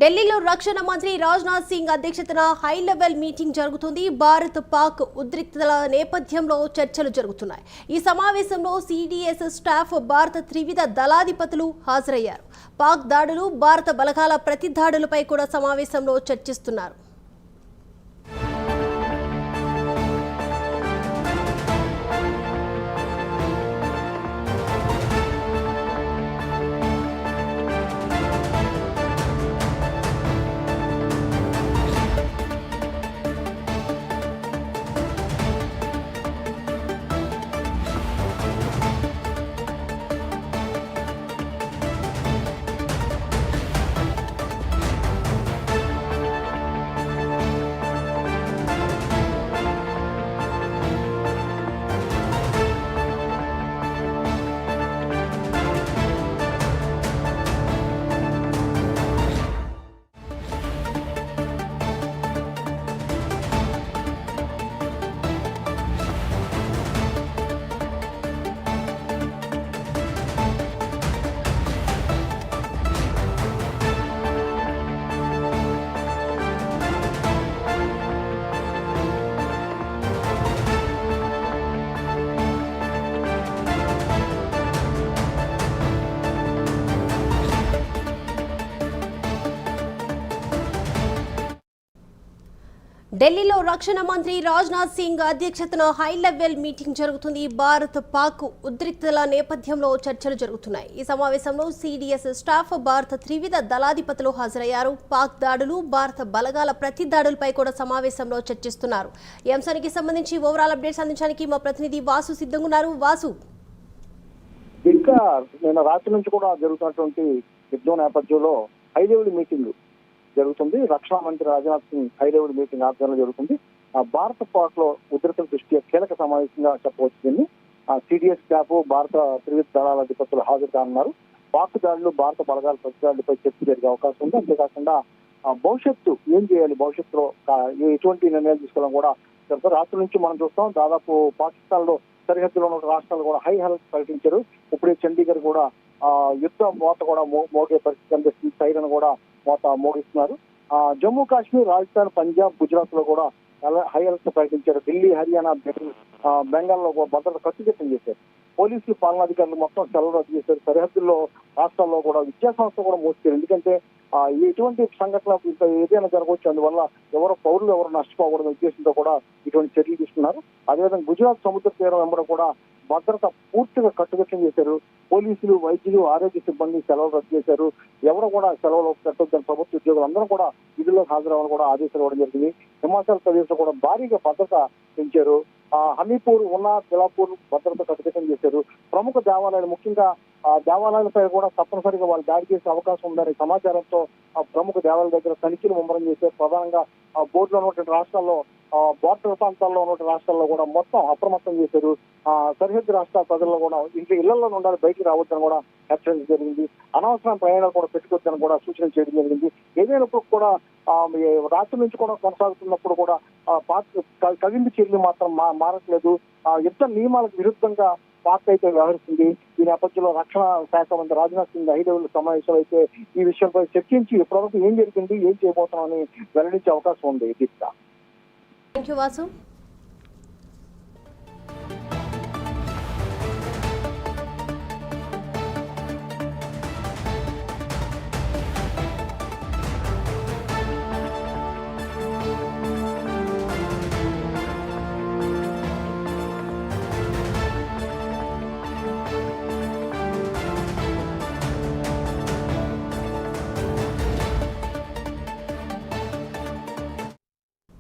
ఢిల్లీలో రక్షణ మంత్రి రాజ్నాథ్ సింగ్ అధ్యక్షతన హై లెవెల్ మీటింగ్ జరుగుతుంది. భారత్ పాక్ ఉద్రిక్తతల నేపథ్యంలో చర్చలు జరుగుతున్నాయి. ఈ సమావేశంలో సిడిఎస్ స్టాఫ్, భారత త్రివిధ దళాధిపతులు హాజరయ్యారు. పాక్ దాడులు, భారత బలగాల ప్రతిదాడులపై కూడా సమావేశంలో చర్చిస్తున్నారు. ఢిల్లీలో రక్షణ మంత్రి రాజ్నాథ్ సింగ్ అధ్యక్షతన హై లెవెల్ మీటింగ్ జరుగుతుంది. భారత్ పాక్ ఉద్రిక్తతల నేపథ్యంలో చర్చలు జరుగుతున్నాయి. ఈ సమావేశంలో సిడిఎస్ స్టాఫ్, భారత త్రివిధ దళాధిపతులు హాజరయ్యారు. పాక్ దాడులు, భారత బలగాల ప్రతి దాడులపై కూడా సమావేశంలో చర్చిస్తున్నారు. ఈ అంశానికి సంబంధించి ఓవరాల్ అప్డేట్స్ అందించడానికి మా ప్రతినిధి వాసు సిద్ధంగా ఉన్నారు. వాసు, ఇంకా నేను రాత్రి నుంచి కూడా జరుగుతున్నటువంటి యుద్ధం నేపథ్యంలో హై లెవెల్ మీటింగ్ జరుగుతుంది. రక్షణ మంత్రి Rajnath Singh high level meeting ఆధ్వర్యంలో జరుగుతుంది. భారత పాక్ లో ఉద్రిక్తల దృష్ట్యా కీలక సమావేశంగా చెప్పవచ్చు. దీన్ని సిడిఎస్ స్టాఫ్, భారత త్రివిధ దళాల అధిపతులు హాజరు కానున్నారు. పాక్ దాడులు, భారత బలగాల ప్రతిదాడులపై చర్చ జరిగే అవకాశం ఉంది. అంతేకాకుండా భవిష్యత్తు ఏం చేయాలి, భవిష్యత్తులో ఎటువంటి నిర్ణయాలు తీసుకోవడం కూడా జరుగుతుంది. రాత్రి నుంచి మనం చూస్తాం, దాదాపు పాకిస్తాన్ లో సరిహద్దులో ఉన్న రాష్ట్రాలు కూడా హై అలర్ట్ ప్రకటించారు. ఇప్పుడే చండీగఢ్ కూడా యుద్ధ మోత కూడా మోగే పరిస్థితి కనిపిస్తుంది. సైరన్ కూడా మోత మోగిస్తున్నారు. జమ్మూ కాశ్మీర్, రాజస్థాన్, పంజాబ్, గుజరాత్ లో కూడా హై అలర్ట్ ప్రకటించారు. ఢిల్లీ, హర్యానా, బెంగాల్ లో భద్రత కట్టుదిట్టం చేశారు. పోలీసులు, పాలనాధికారులు మొత్తం సెలవు రద్దు చేశారు. సరిహద్దుల్లో రాష్ట్రాల్లో కూడా విద్యాసంస్థ కూడా మోస్తారు. ఎందుకంటే ఇటువంటి సంఘటన ఏదైనా జరగవచ్చు. అందువల్ల పౌరులు ఎవరు నష్టపోకూడదు ఉద్దేశంతో కూడా ఇటువంటి చర్యలు తీసుకున్నారు. అదేవిధంగా గుజరాత్ సముద్ర తీరం వెంబడి కూడా భద్రత పూర్తిగా కట్టుదిట్టం చేశారు. పోలీసులు, వైద్యులు, ఆరోగ్య సిబ్బంది సెలవులు రద్దు చేశారు. ఎవరు కూడా సెలవులు పెట్టొద్దని ప్రభుత్వ ఉద్యోగులు అందరూ కూడా విధుల్లోకి హాజరవ్వాలని కూడా ఆదేశాలు ఇవ్వడం జరిగింది. హిమాచల్ ప్రదేశ్ లో కూడా భారీగా భద్రత పెంచారు. హనీపూర్, ఉన్నా, బిలాపూర్ భద్రత కట్టుదిట్టం చేశారు. ప్రముఖ దేవాలయాలు, ముఖ్యంగా దేవాలయాలపై కూడా తప్పనిసరిగా వాళ్ళు దాడి చేసే అవకాశం ఉందనే సమాచారంతో ప్రముఖ దేవాలయాల దగ్గర తనిఖీలు ముమ్మరం చేశారు. ప్రధానంగా బోర్డులో ఉన్నటువంటి రాష్ట్రాల్లో, బోర్డర్ ప్రాంతాల్లో ఉన్నటువంటి రాష్ట్రాల్లో కూడా మొత్తం అప్రమత్తం చేశారు. సరిహద్దు రాష్ట్రాల ప్రజల్లో కూడా ఇళ్లలో ఉండాలి, బయటికి రావద్దని కూడా హెచ్చరించడం జరిగింది. అనవసరమైన ప్రయాణాలు కూడా పెట్టుకోవద్దని కూడా సూచన చేయడం జరిగింది. ఏదైనప్పుడు కూడా రాత్రి నుంచి కూడా కొనసాగుతున్నప్పుడు కూడా కవింపు చర్యలు మాత్రం మారట్లేదు. యుద్ధ నియమాలకు విరుద్ధంగా పాక్ అయితే వ్యవహరిస్తుంది. ఈ నేపథ్యంలో రక్షణ శాఖ మంత్రి రాజ్నాథ్ సింగ్ హై లెవెల్ సమావేశంలో అయితే ఈ విషయంపై చర్చించి ఇప్పటివరకు ఏం జరిగింది, ఏం చేయబోతున్నామని వెల్లడించే అవకాశం ఉంది. థాంక్యూ వాసు.